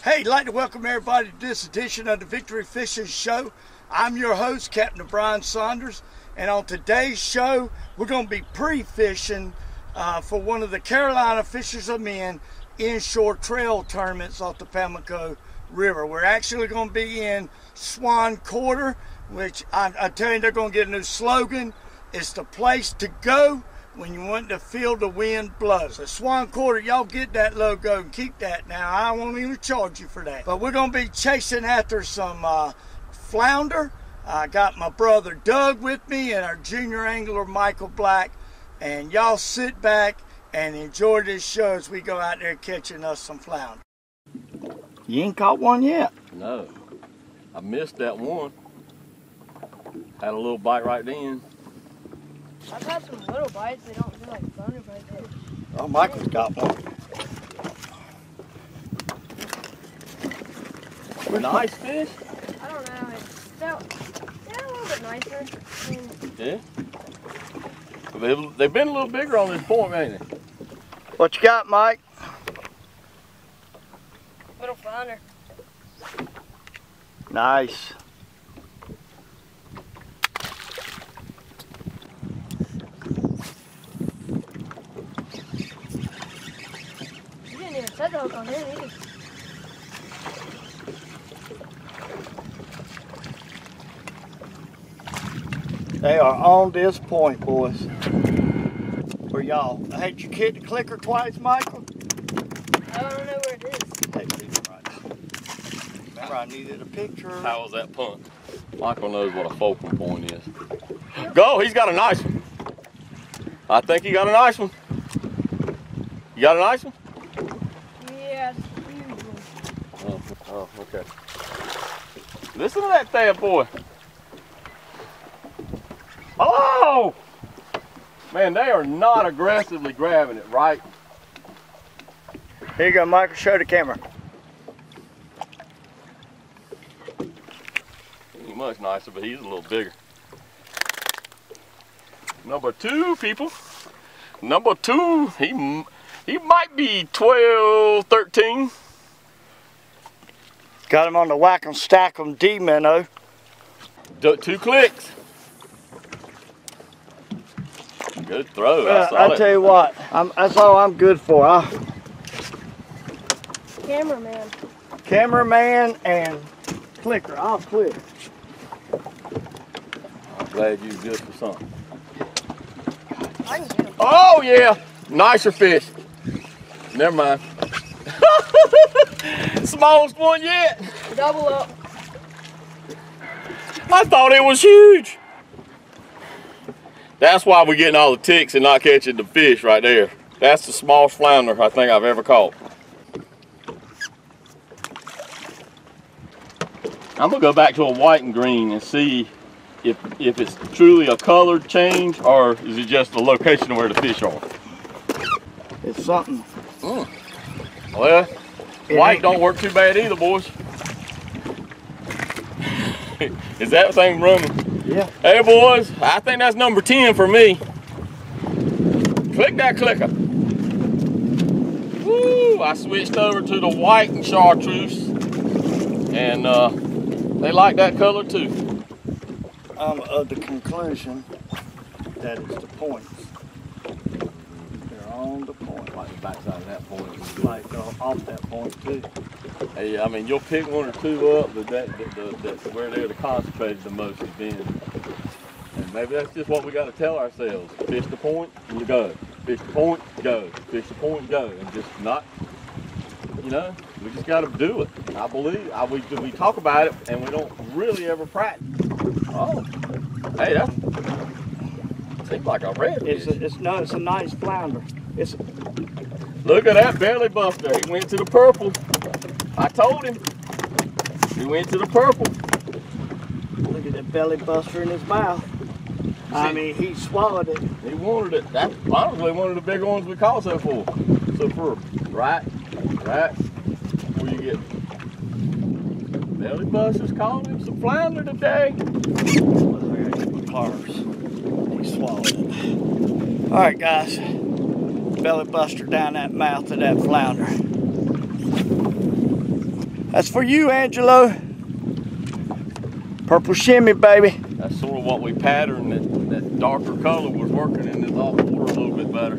Hey, I'd like to welcome everybody to this edition of the Victory Fishing Show. I'm your host, Captain Brian Saunders, and on today's show, we're going to be pre-fishing for one of the Carolina Fishers of Men inshore trail tournaments off the Pamlico River. We're actually going to be in Swan Quarter, which I tell you, they're going to get a new slogan. It's the place to go when you want to feel the wind blow. So Swan Quarter, y'all get that logo and keep that now. I won't even charge you for that. But we're going to be chasing after some flounder. I got my brother Doug with me and our junior angler Michael Black. And y'all sit back and enjoy this show as we go out there catching us some flounder. You ain't caught one yet? No. I missed that one. Had a little bite right then. I've had some little bites. They don't feel like flounder bites. Oh, Michael's got one. Nice fish? I don't know. It felt a little bit nicer. Yeah. They've been a little bigger on this point, ain't they? What you got, Mike? Little flounder. Nice. You didn't even set the hook on him either. They are on this point, boys. For y'all. Hey, did you hit the clicker twice, Michael? I don't know where it is. Hey, right. Remember, I needed a picture. How was that punt? Michael knows what a fulcrum point is. Go! He's got a nice one. I think he got a nice one. You got a nice one? Yeah, it's a huge one. Oh, okay. Listen to that bad boy. Oh! Man, they are not aggressively grabbing it, right? Here you go, Michael. Show the camera. He ain't much nicer, but he's a little bigger. Number 2, people. Number 2. He might be 12, 13. Got him on the whack 'em, stack 'em D minnow. 2 clicks. Good throw. I tell you what, that's all I'm good for. Cameraman. Cameraman and clicker. I'll click. I'm glad you good for something. I can get him. Oh yeah, nicer fish. Never mind. Smallest one yet. Double up. I thought it was huge. That's why we're getting all the ticks and not catching the fish right there. That's the smallest flounder I think I've ever caught. I'm gonna go back to a white and green and see if it's truly a colored change or is it just the location of where the fish are. It's something. Well, white don't work too bad either, boys. Is that thing running? Yeah. Hey boys, I think that's number 10 for me. Click that clicker. Woo! I switched over to the white and chartreuse, and they like that color too. I'm of the conclusion that it's the points. They're on the point. Like the backside of that point. Like off that point too. Hey, I mean, you'll pick 1 or 2 up, but that's where they're concentrated the most has been. And maybe that's just what we got to tell ourselves. Fish the point, you go. Fish the point, go. Fish the point, go. And just not, you know, we just got to do it. I believe, we talk about it and we don't really ever practice. Oh, hey, that seems like a red fish. It's a nice flounder. Look at that belly buster. He went to the purple. I told him. He went to the purple. Look at that belly buster in his mouth. I mean, he swallowed it. He wanted it. That's honestly one of the bigger ones we caught so far. Right. Where you get belly busters calling him some flounder today. Cars. He swallowed it. All right, guys. Belly buster down that mouth of that flounder. That's for you, Angelo. Purple shimmy, baby. That's sort of what we patterned. That darker color was working in this off water a little bit better.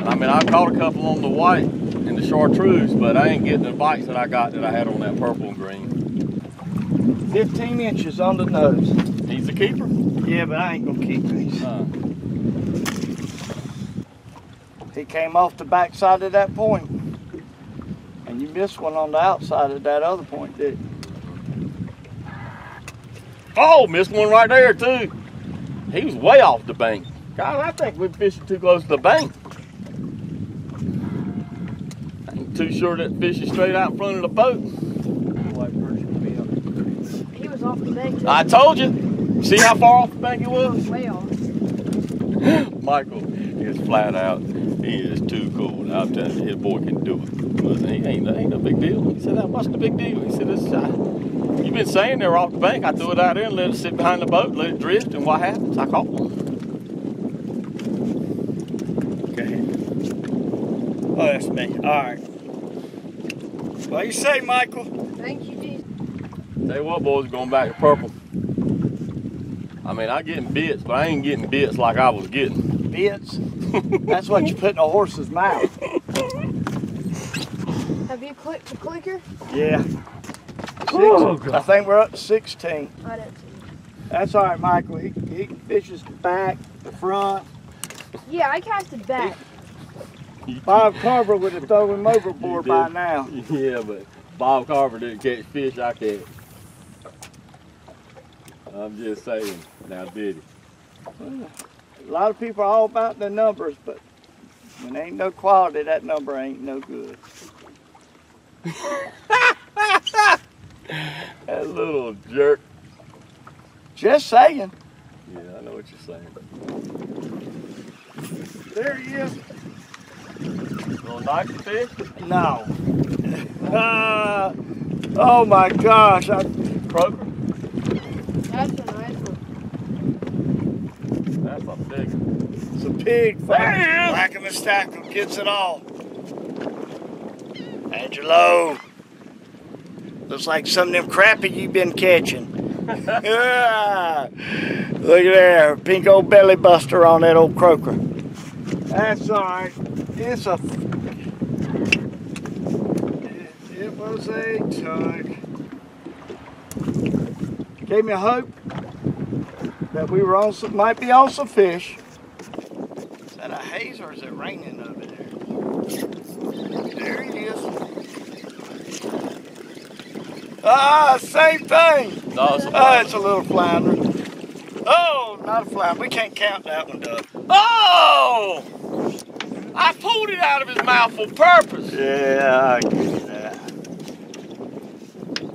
I mean, I caught a couple on the white and the chartreuse, but I ain't getting the bites that I got that I had on that purple and green. 15 inches on the nose. He's a keeper? Yeah, but I ain't gonna keep these. He came off the back side of that point. And you missed one on the outside of that other point, didn't you? Oh, missed one right there too. He was way off the bank. God, I think we're fishing too close to the bank. I ain't too sure that fish is straight out in front of the boat. He was off the bank too. I told you. See how far off the bank he was? Way off. Michael is flat out. He is too cool. I'm telling you, his boy can do it. Listen, ain't no big deal. He said, what's the big deal? He said, you've been saying they were off the bank. I threw it out there and let it sit behind the boat, let it drift, and what happens? I caught one. Okay. Oh, that's me. All right. What do you say, Michael? Thank you, Jesus. Tell you what, boys, going back to purple. I mean, I'm getting bits, but I ain't getting bits like I was getting. Bits? That's what you put in a horse's mouth. Have you clicked the clicker? Yeah. Oh, I think we're up to 16. I didn't see. That's all right, Michael. He fishes the back, the front. Yeah, I casted back. Bob Carver would have thrown him overboard by now. Yeah, but Bob Carver didn't catch fish I catch. I'm just saying. Now, did he? A lot of people are all about the numbers, but when there ain't no quality, that number ain't no good. That little jerk. Just saying. Yeah, I know what you're saying. There he is. Little nice fish? No. Oh my gosh. Croaker? That's a nice one. That's a big one. It's a pig fight. There he is. Black and the Stackle gets it all. Angelo. Looks like some of them crappie you've been catching. Yeah. Look at there. Pink old belly buster on that old croaker. That's all right. It's a... It was a tug. Gave me a hope that we were on some, might be on some fish. Is that a haze or is it raining over there? There he is. Ah, same thing. No, it's a It's a little flounder. Oh, not a flounder. We can't count that one, Doug. Oh! I pulled it out of his mouth on purpose. Yeah, I get that.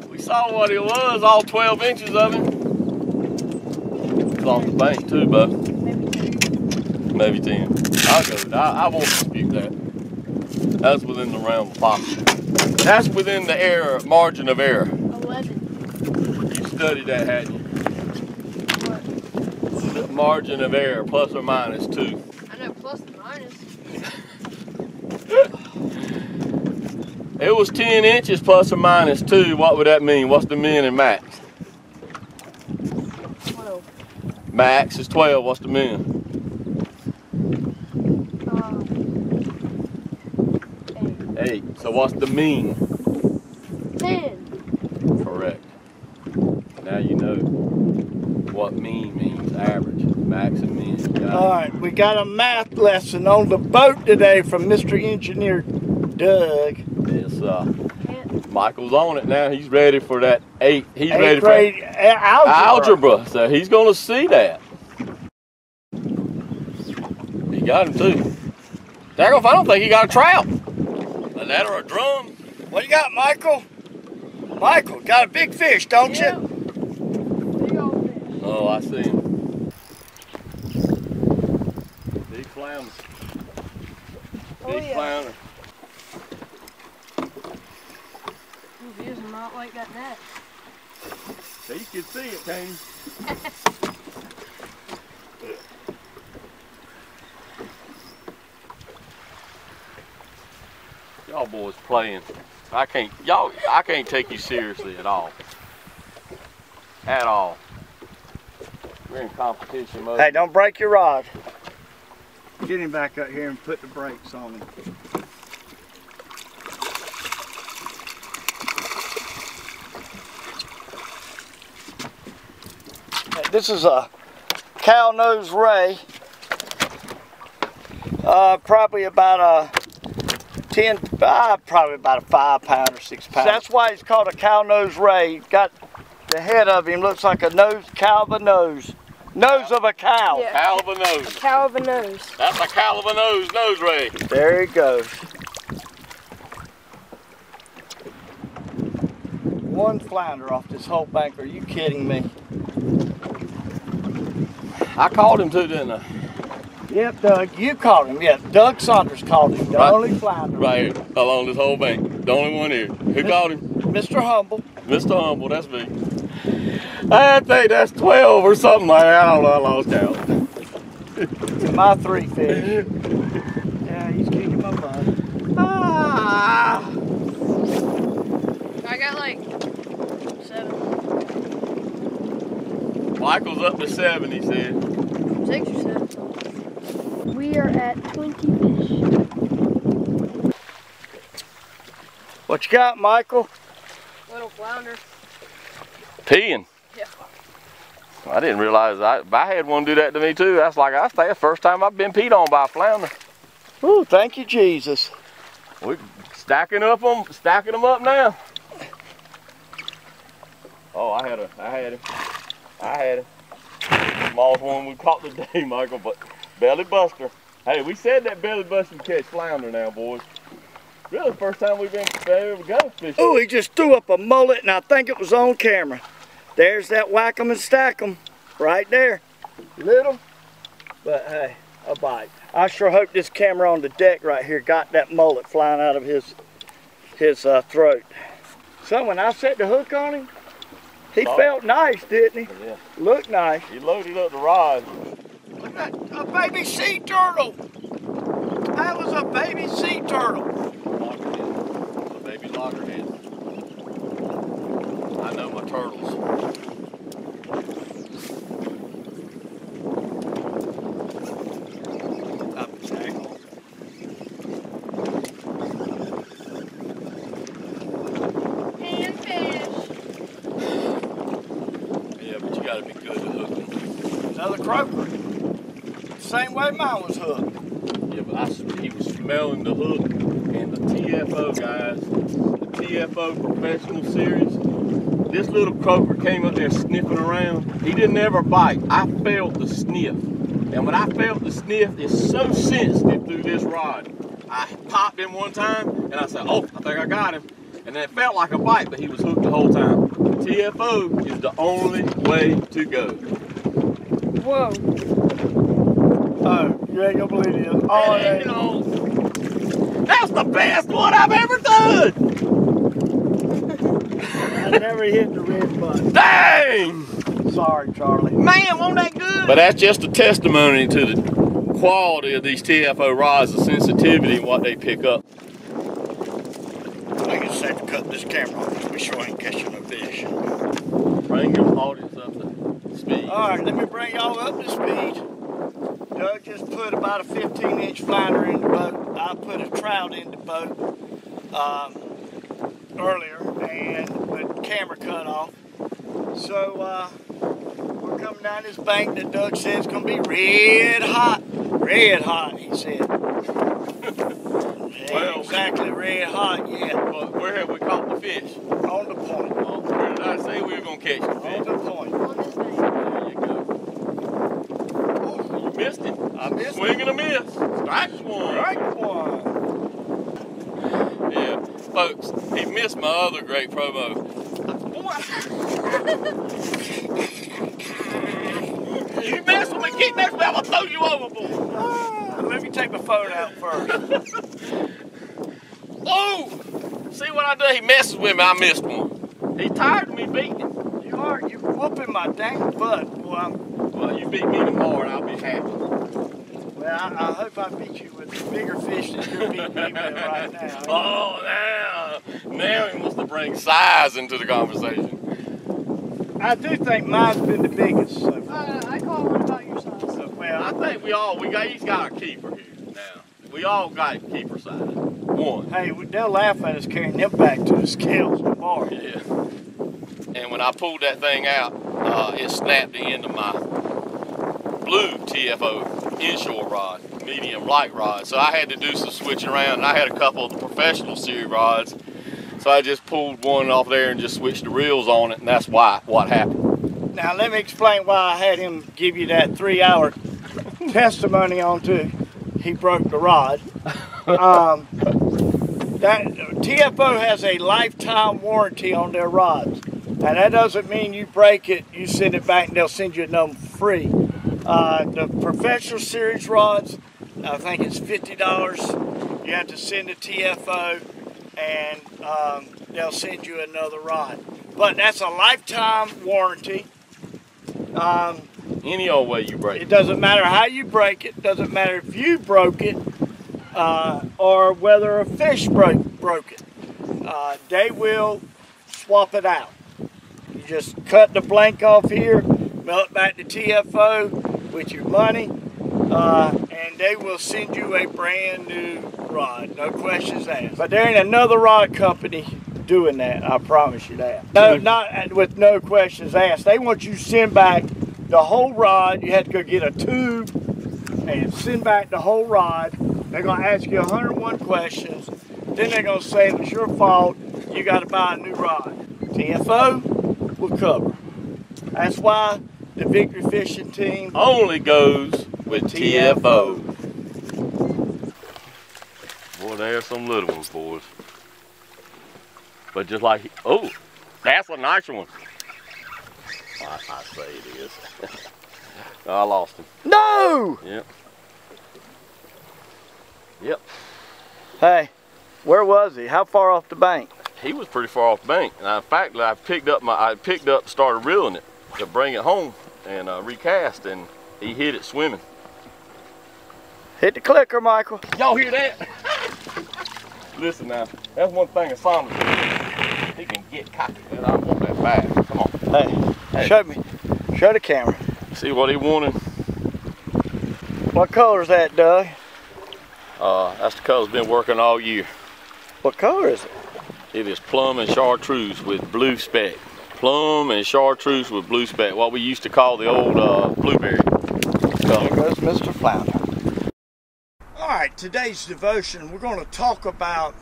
We saw what it was, all 12 inches of it. It's off the bank too, bud. Maybe 10. Maybe 10. I'll go with that. I won't dispute that. That's within the realm of possible. That's within the error, margin of error. 11. You studied that, hadn't you? What? The margin of error, plus or minus 2. I know, plus and minus. It was 10 inches plus or minus 2. What would that mean? What's the min and max? 12. Max is 12. What's the min? 8. So what's the mean? 10. Correct. Now you know what mean means. Average, max, and min. All right, we got a math lesson on the boat today from Mr. Engineer Doug. Yes, Michael's on it now. He's ready for that 8. He's ready for grade algebra. So he's going to see that. He got him too. I don't think he got a trout. That or a drum. What you got, Michael? Michael, got a big fish, don't Yeah. you? Big old fish. Oh, I see him. Big flounder. Oh, Big yeah. flounder. He using them out like that net. So you can see it, can you? Y'all boys playing. I can't take you seriously at all. At all. We're in competition mode. Hey, don't break your rod. Get him back up here and put the brakes on him. This is a cow nose ray. Probably about a 10, probably about a 5 pound or 6 pound. That's why it's called a cow nose ray. Got the head of him looks like a nose, cow of a nose. Nose of a cow. Yeah. Cow of a nose. A cow of a nose. That's a cow of a nose ray. There he goes. One flounder off this whole bank. Are you kidding me? I called him too, didn't I? Yep, Doug, you called him. Yeah, Doug Saunders called him. The only flounder. Right here, along this whole bank. The only one here. Who called him? Mr. Humble. Mr. Humble, that's me. I think that's 12 or something like that. I don't know, I lost count. To my 3 fish. Yeah, he's kicking my butt. Ah! I got like 7. Michael's up to 7, he said. 6 or 7. We are at 20 fish. What you got, Michael? Little flounder. Peeing? Yeah. I didn't realize if I had one do that to me too. That's like, I think the first time I've been peed on by a flounder. Ooh, thank you, Jesus. We're stacking them up now. Oh, I had him. Smallest one we caught today, Michael, but belly buster. Hey, we said that belly buster would catch flounder now, boys. Really, the first time we've been able to go fishing. Oh, he just threw up a mullet, and I think it was on camera. There's that whack 'em and stack 'em right there. Little, but hey, a bite. I sure hope this camera on the deck right here got that mullet flying out of his throat. So when I set the hook on him, he felt nice, didn't he? Yeah. Looked nice. He loaded up the rod. Look at a baby sea turtle. That was a baby sea turtle. Loggerhead. A baby loggerhead. I know my turtles. Up the tackle. And fish. Yeah, but you gotta be good at hooking. Another croaker. Same way mine was hooked. Yeah, but he was smelling the hook, and the TFO guys, the TFO Professional Series, this little croaker came up there sniffing around. He didn't ever bite. I felt the sniff. And when I felt the sniff, it's so sensitive through this rod. I popped him one time, and I said, oh, I think I got him. And then it felt like a bite, but he was hooked the whole time. TFO is the only way to go. Whoa. Oh, you ain't gonna believe it. Oh, Hey, no. That's the best one I've ever done! I never hit the red button. Dang! Sorry, Charlie. Man, wasn't that good? But that's just a testimony to the quality of these TFO rods, the sensitivity and what they pick up. I just have to cut this camera off. We sure ain't catching no fish. Bring your audience up to speed. All right, let me bring y'all up to speed. Doug just put about a 15-inch flounder in the boat. I put a trout in the boat earlier, and the camera cut off. So we're coming down this bank that Doug said is going to be red hot. Red hot, he said. Well, exactly red hot, yeah. Well, where have we caught the fish? On the point. Where did I say we were going to catch the On fish? the point. On this bank. There you go. You missed him. I'm swinging a miss. Strike one. Strike one. Yeah, folks, he missed my other great promo. You mess with me, keep messing with me, I'm going to throw you overboard. Let me take my phone out first. Oh! See what I do? He messes with me, I missed one. He's tired of me beating him. You are. You're whooping my dang butt. Well, Well, you beat me tomorrow and I'll be happy. well, Well, I hope I beat you with bigger fish than you're beating me with right now. Oh, now he wants to bring size into the conversation. I do think mine's been the biggest so far. I caught one about your size. Well, I think he's got a keeper here now. We all got keeper size. One. Hey, they'll laugh at us carrying them back to the scales tomorrow. Yeah. And when I pulled that thing out, it snapped the end of my blue TFO inshore rod, medium light rod. So I had to do some switching around. And I had a couple of the professional series rods. So I just pulled one off there and just switched the reels on it, and that's what happened. Now let me explain why I had him give you that 3-hour testimony on to he broke the rod. That TFO has a lifetime warranty on their rods. Now that doesn't mean you break it, you send it back and they'll send you another free. The professional series rods, I think it's $50. You have to send a TFO and they'll send you another rod. But that's a lifetime warranty. Any old way you break it. It doesn't matter how you break it, doesn't matter if you broke it or whether a fish broke it. They will swap it out. You just cut the blank off here, mail it back to TFO with your money, and they will send you a brand new rod, no questions asked. But there ain't another rod company doing that, I promise you that. No, not with no questions asked. They want you to send back the whole rod. You have to go get a tube and send back the whole rod. They're gonna ask you 101 questions. Then they're gonna say it was your fault, you gotta buy a new rod. TFO will cover. That's why the Victory Fishing team only goes with TFO. Boy, there's some little ones, boys. But just like, oh, that's a nice one. I say it is. I lost him. No! Yep. Yep. Hey, where was he? How far off the bank? He was pretty far off the bank. And in fact, I picked up, started reeling it to bring it home and recast, and he hit it swimming. Hit the clicker, Michael. Y'all hear that? Listen now, that's one thing that Saunders can. He can get cocky, and I want that bag. Come on. Hey, show me. Show the camera. See what he wanted? What color is that, Doug? That's the color's been working all year. What color is it? It is plum and chartreuse with blue speck. Plum and chartreuse with blue speck. What we used to call the old blueberry color. There goes Mr. Flounder. All right, today's devotion, we're going to talk about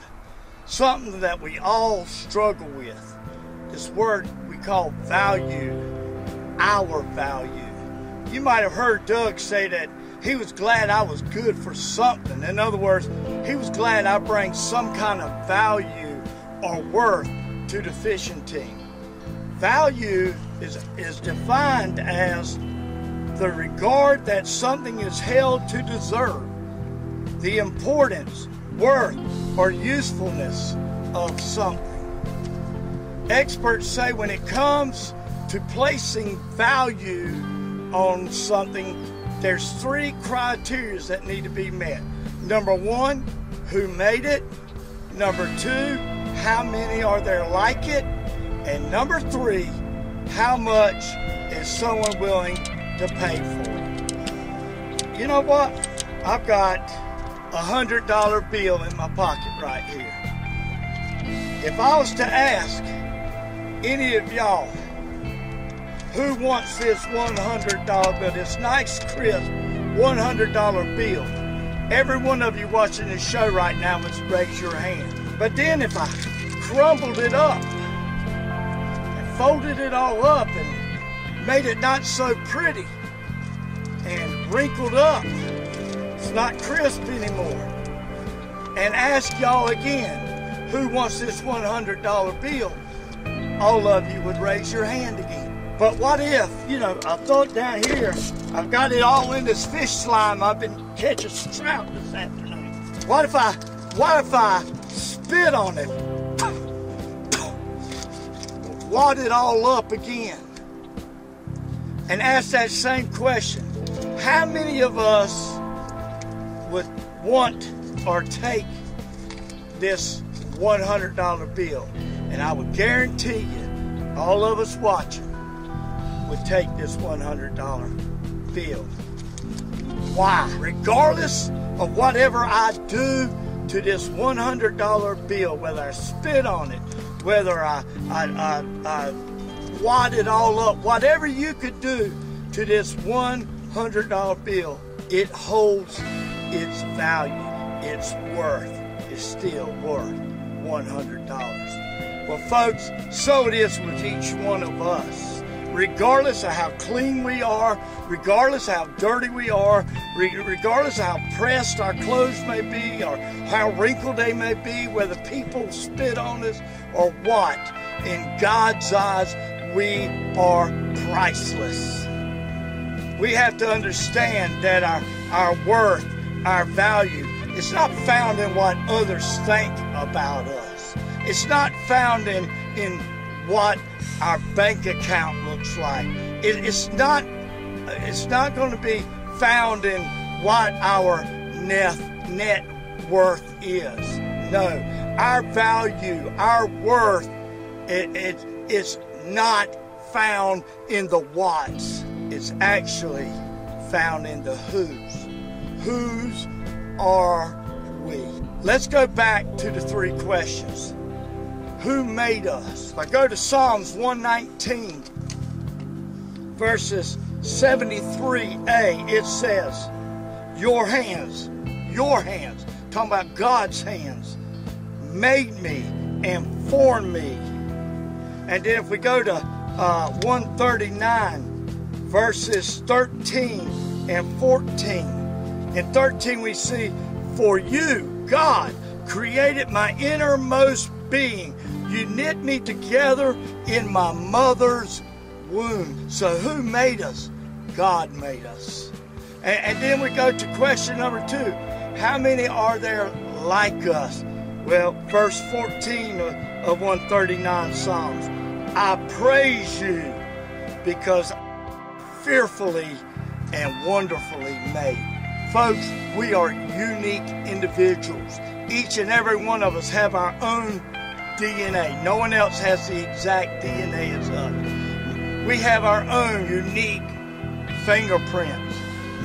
something that we all struggle with. This word we call value, our value. You might have heard Doug say that he was glad I was good for something. In other words, he was glad I bring some kind of value or worth to the fishing team. Value is defined as the regard that something is held to deserve, the importance, worth, or usefulness of something. Experts say when it comes to placing value on something, there's 3 criteria that need to be met. Number 1, who made it? Number 2, how many are there like it? And number 3, how much is someone willing to pay for it? You know what? I've got a $100 bill in my pocket right here. If I was to ask any of y'all who wants this $100 bill, this nice crisp $100 bill, every one of you watching this show right now must raise your hand. But then if I crumbled it up and folded it all up and made it not so pretty and wrinkled up, it's not crisp anymore, and ask y'all again, who wants this $100 bill? All of you would raise your hand again. But what if, I thought down here, I've got it all in this fish slime. I've been catching trout this afternoon. What if I spit on it, wad it all up again, and ask that same question? How many of us would want or take this $100 bill, and I would guarantee you, all of us watching would take this $100 bill. Why? Regardless of whatever I do to this $100 bill, whether I spit on it, whether I wad it all up, whatever you could do to this $100 bill, it holds its value, its worth is still worth $100. Well, folks, so it is with each one of us. Regardless of how clean we are, regardless of how dirty we are, regardless of how pressed our clothes may be or how wrinkled they may be, whether people spit on us or what, in God's eyes, we are priceless. We have to understand that our worth, our value, is not found in what others think about us. It's not found in what our bank account looks like. It's not going to be found in what our net worth is. No, our value, our worth, it's not found in the whats. It's actually found in the whos. Whose are we? Let's go back to the three questions. Who made us? If I go to Psalms 119, verses 73a, it says, your hands, talking about God's hands, made me and formed me. And then if we go to 139, verses 13 and 14. In 13 we see, for you, God, created my innermost being. You knit me together in my mother's womb. So who made us? God made us. And then we go to question number 2. How many are there like us? Well, verse 14 of 139 Psalms. I praise you because fearfully and wonderfully made. Folks, we are unique individuals. Each and every one of us have our own DNA. No one else has the exact DNA as us. We have our own unique fingerprints.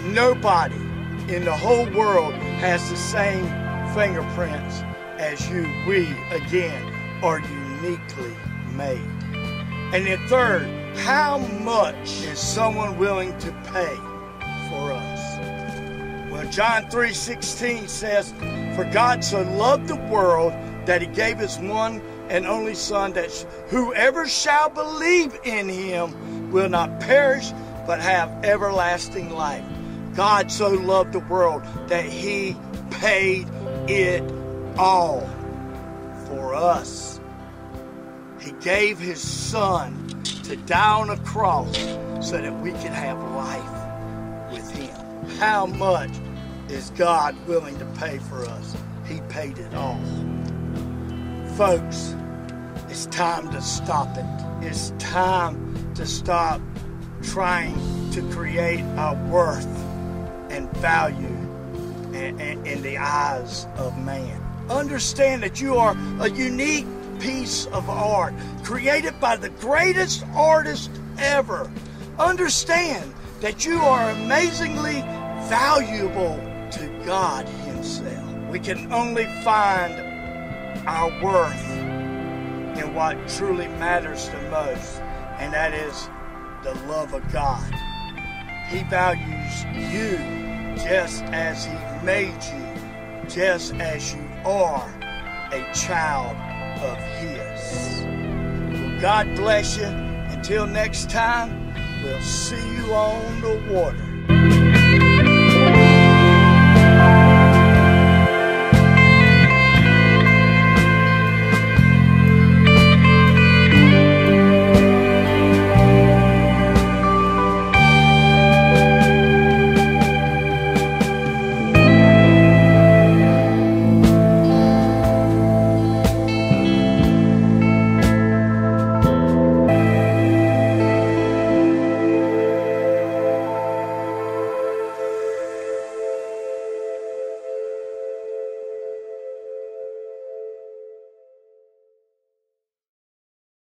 Nobody in the whole world has the same fingerprints as you. We, again, are uniquely made. And then third, how much is someone willing to pay for us? Well, John 3:16 says, for God so loved the world that he gave his one and only Son, that whoever shall believe in him will not perish but have everlasting life. God so loved the world that he paid it all for us. He gave his Son to die on a cross so that we can have life with him. How much is God willing to pay for us? He paid it all. Folks, it's time to stop it. It's time to stop trying to create our worth and value in the eyes of man. Understand that you are a unique piece of art created by the greatest artist ever. Understand that you are amazingly valuable to God himself. We can only find our worth in what truly matters the most, and that is the love of God. He values you just as he made you, just as you are a child of his. Well, God bless you. Until next time, we'll see you on the water.